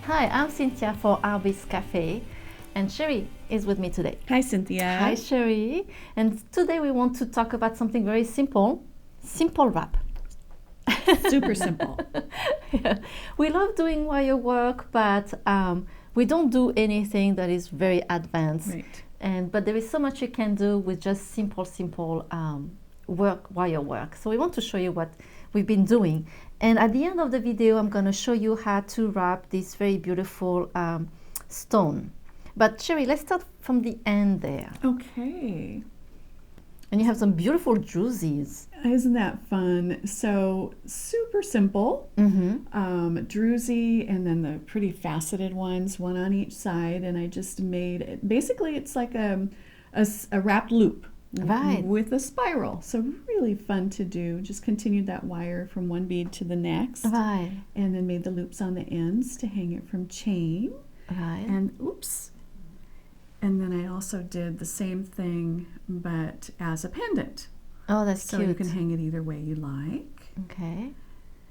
Hi, I'm Cynthia for Artbeads Cafe, and Cheri is with me today. Hi, Cynthia. Hi, Cheri. And today we want to talk about something very simple wrap. Super simple. Yeah. We love doing wire work, but we don't do anything that is very advanced. Right. But there is so much you can do with just simple wire work. So we want to show you what we've been doing. And at the end of the video, I'm going to show you how to wrap this very beautiful stone. But Cheri, let's start from the end there. Okay. And you have some beautiful drusies. Isn't that fun? So super simple. Drusy, and then the pretty faceted ones, one on each side. And I just made it. Basically, it's like a wrapped loop. Right. With a spiral. So really fun to do. Just continued that wire from one bead to the next. Right. And then made the loops on the ends to hang it from chain. Right. And oops. And then I also did the same thing, but as a pendant. Oh, that's so cute. You can hang it either way you like. Okay.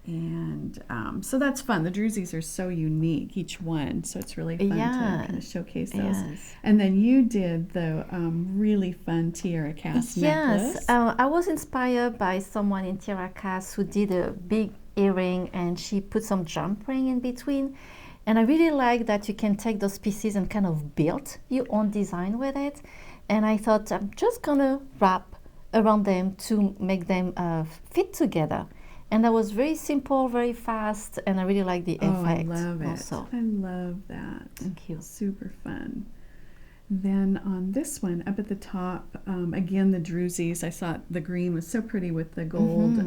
And so that's fun. The drusies are so unique, each one. So it's really fun to kind of showcase those. Yes. And then you did the really fun Tierracast necklace. Yes. I was inspired by someone in Tierracast who did a big earring, and she put some jump ring in between. And I really like that you can take those pieces and kind of build your own design with it. And I thought I'm just going to wrap around them to make them fit together. And that was very simple, very fast, and I really like the effect. I love it. Also. I love that. Thank you. Super fun. Then on this one, up at the top, again, the drusies. I thought the green was so pretty with the gold,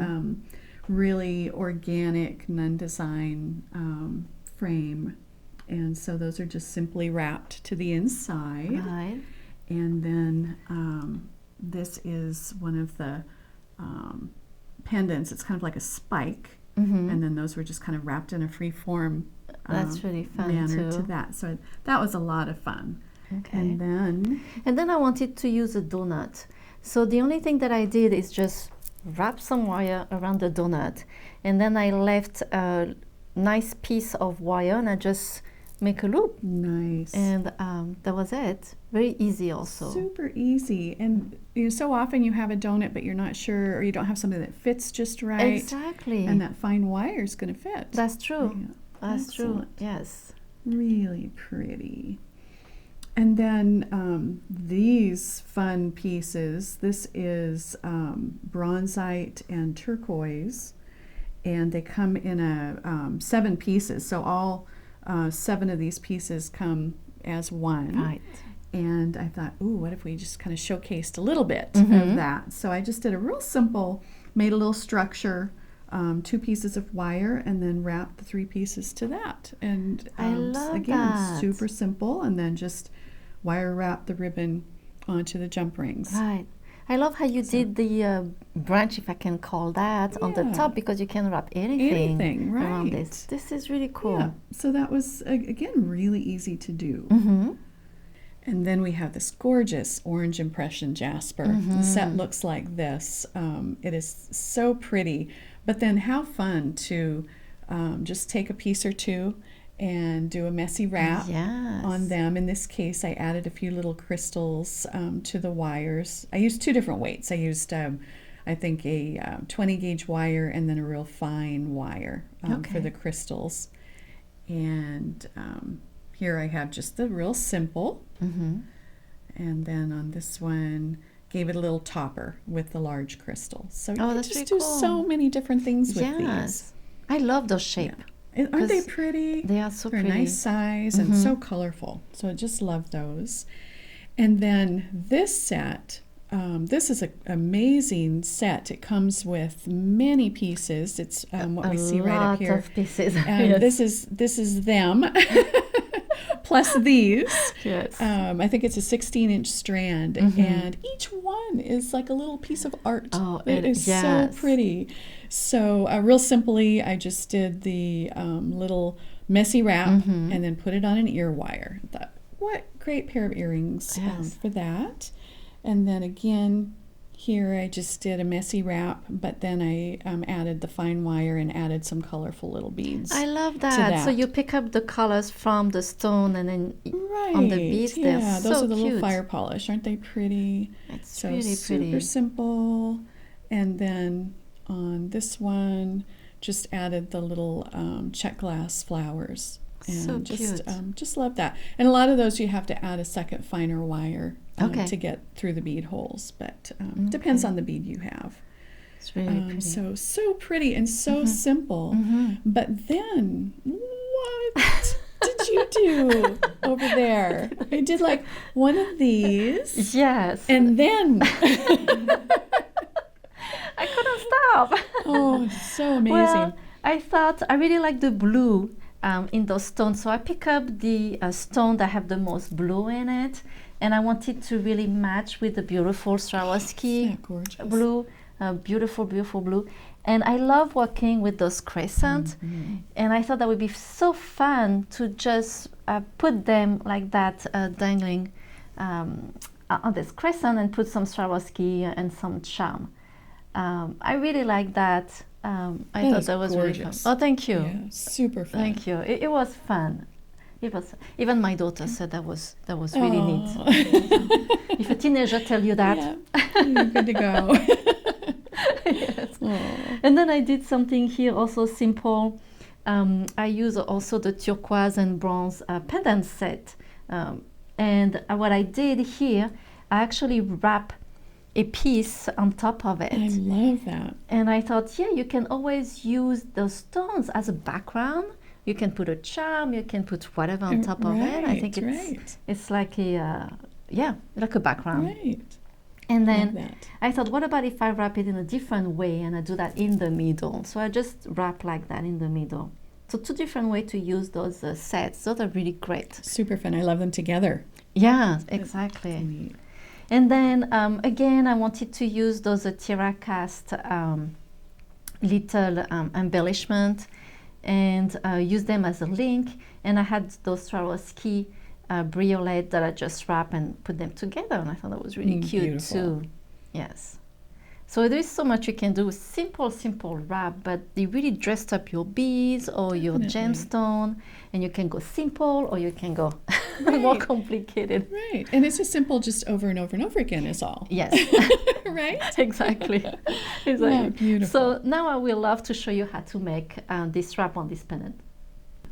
really organic, non-design frame. And so those are just simply wrapped to the inside. Right. And then this is one of the pendants. It's kind of like a spike, and then those were just kind of wrapped in a free form that's really fun manner too. to that. So that was a lot of fun. Okay. And then I wanted to use a donut. So the only thing that I did is just wrap some wire around the donut, and then I left a nice piece of wire, and I just make a loop. Nice. And that was it. Very easy also. Super easy. And so often you have a donut, but you're not sure, or you don't have something that fits just right. Exactly. And that fine wire is going to fit. That's true. Yeah. That's Excellent. true. Yes. Really pretty. And then these fun pieces, this is Bronzite and turquoise, and they come in a 7 pieces. So all 7 of these pieces come as one. Right. And I thought, ooh, what if we just kind of showcased a little bit of that? So I just did a real simple, made a little structure, 2 pieces of wire, and then wrapped the 3 pieces to that. And I love again, that. super simple, and then just wire wrap the ribbon onto the jump rings. Right. I love how you did the branch, if I can call that, on the top, because you can wrap anything right. around this. This is really cool. Yeah. So that was, again, really easy to do. And then we have this gorgeous orange impression jasper. The set looks like this. It is so pretty. But then how fun to just take a piece or two and do a messy wrap on them. In this case, I added a few little crystals to the wires. I used 2 different weights. I used, I think, a 20 gauge wire and then a real fine wire for the crystals. And here I have just the real simple. And then on this one, gave it a little topper with the large crystal. So you can just really do cool. so many different things with these. I love those shapes. Yeah. Aren't they pretty? They are so They're pretty. a nice size and so colorful. So I just love those. And then this set, this is an amazing set. It comes with many pieces. It's what we see right up here. A lot of pieces. This is them. Plus these. Yes. I think it's a 16-inch strand, and each one is like a little piece of art. Oh, it is so pretty. So real simply, I just did the little messy wrap and then put it on an ear wire. Thought, what great pair of earrings for that. And then again, Here I just did a messy wrap, but then I added the fine wire and added some colorful little beads. I love that. So you pick up the colors from the stone and then on the beads. Yeah, they're those so are the cute. little fire polish. Aren't they pretty? It's so really super pretty. simple. And then on this one, just added the little check glass flowers. And So cute. Just love that. And a lot of those you have to add a second finer wire to get through the bead holes, but depends on the bead you have. It's really pretty. So pretty and so simple. But then, what did you do over there? You did like one of these. Yes. And then I couldn't stop. oh, so amazing. Well, I thought I really like the blue in those stones, so I pick up the stone that have the most blue in it, and I wanted to really match with the beautiful Swarovski blue, beautiful blue. And I love working with those crescents, and I thought that would be so fun to just put them like that, dangling on this crescent, and put some Swarovski and some charm. I really like that. I thought that was gorgeous. really fun. Oh, thank you. Yeah, super fun. Thank you. It was fun. It was. Even my daughter said that was really neat. If a teenager tell you that, you're good to go. Yes. And then I did something here also simple. I use also the turquoise and bronze pendant set. And what I did here, I actually wrap a piece on top of it. I love that. And I thought, yeah, you can always use those stones as a background. You can put a charm, you can put whatever on top of it. I think it's like a like a background. Right. And then I thought, what about if I wrap it in a different way and I do that in the middle? So I just wrap like that in the middle. So two different ways to use those sets. Those are really great. Super fun. I love them together. Yeah, exactly. And then again, I wanted to use those Tierracast little embellishment and use them as a link. And I had those Swarovski briolette that I just wrap and put them together, and I thought that was really cute too. Yes. So there is so much you can do with simple wrap, but they really dressed up your beads or your gemstone, and you can go simple or you can go more complicated. Right. And it's just simple, just over and over and over again is all. Yes. Right? Exactly. Yeah, beautiful. So now I will love to show you how to make this wrap on this pendant.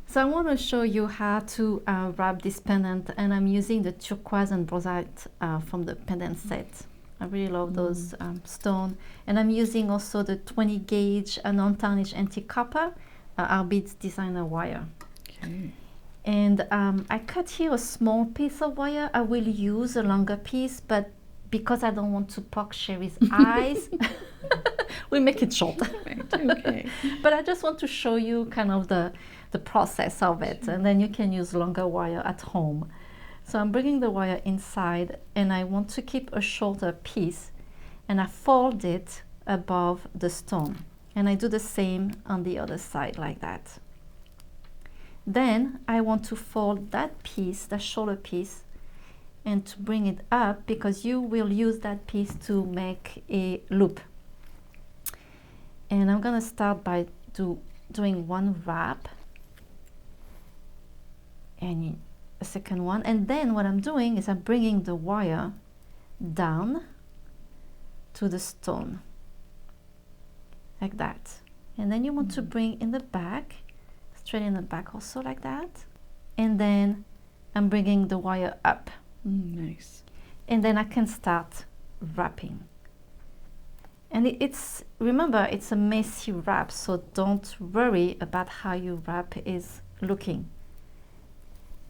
So I want to show you how to wrap this pendant, and I'm using the turquoise and bronzite from the pendant set. I really love those stone, and I'm using also the 20 gauge non-tarnished antique copper Artbeads designer wire. Okay. And I cut here a small piece of wire. I will use a longer piece, but because I don't want to poke Cheri's eyes, we make it short. Right. Okay. But I just want to show you kind of the process of it, and then you can use longer wire at home. So I'm bringing the wire inside, and I want to keep a shorter piece, and I fold it above the stone, and I do the same on the other side like that. Then I want to fold that piece, the shorter piece, and to bring it up, because you will use that piece to make a loop. And I'm gonna start by doing one wrap and a second one, and then what I'm doing is I'm bringing the wire down to the stone like that, and then you want to bring in the back, straight in the back also like that, and then I'm bringing the wire up. Nice. And then I can start wrapping. And remember, it's a messy wrap, so don't worry about how your wrap is looking.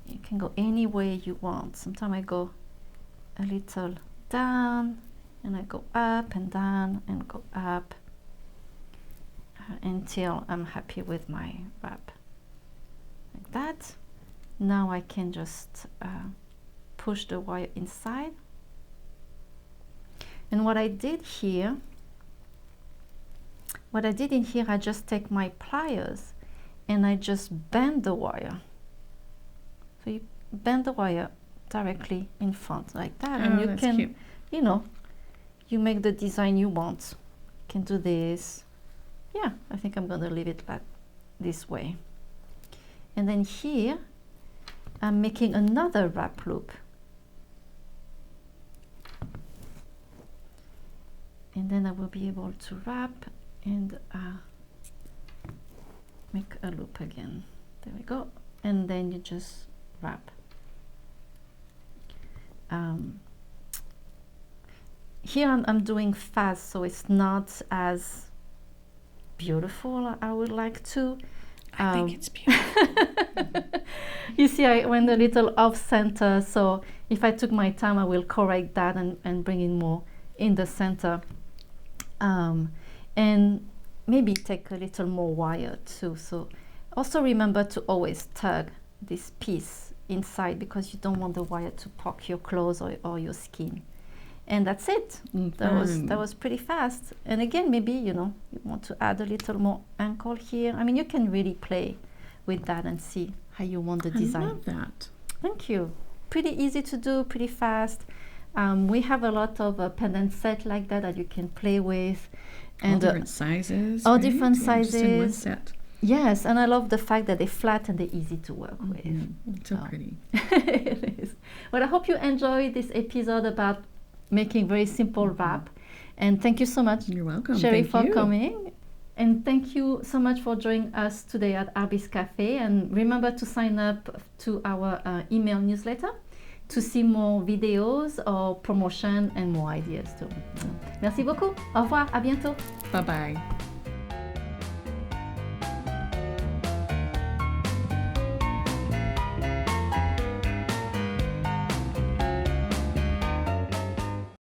You can go any way you want. Sometimes I go a little down, and I go up and down and go up until I'm happy with my wrap. Like that. Now I can just push the wire inside. And what I did in here, I just take my pliers and I just bend the wire. So you bend the wire directly in front like that, and you can, cute. you make the design you want. You can do this. Yeah, I think I'm gonna leave it like this way. And then here, I'm making another wrap loop. And then I will be able to wrap and make a loop again. There we go. And then you just wrap. Here I'm doing fast, so it's not as beautiful I would like to. I think it's beautiful. You see, I went a little off center, so if I took my time, I will correct that and bring in more in the center. And maybe take a little more wire too. So also remember to always tug this piece inside, because you don't want the wire to poke your clothes or your skin. And that's it. That was pretty fast. And again, maybe you want to add a little more ankle here. I mean, you can really play with that and see how you want the design. I love that. Thank you. Pretty easy to do, pretty fast. We have a lot of pendant set like that you can play with. And all different sizes. All right? different Just sizes. in one set. Yes, and I love the fact that they're flat and they're easy to work with. So pretty. It is. Well, I hope you enjoyed this episode about making very simple wrap. And thank you so much, You're welcome. Cheri, Thank for you. coming. And thank you so much for joining us today at Artbeads Cafe. And remember to sign up to our email newsletter to see more videos or promotion and more ideas too. Merci beaucoup. Au revoir. À bientôt. Bye-bye.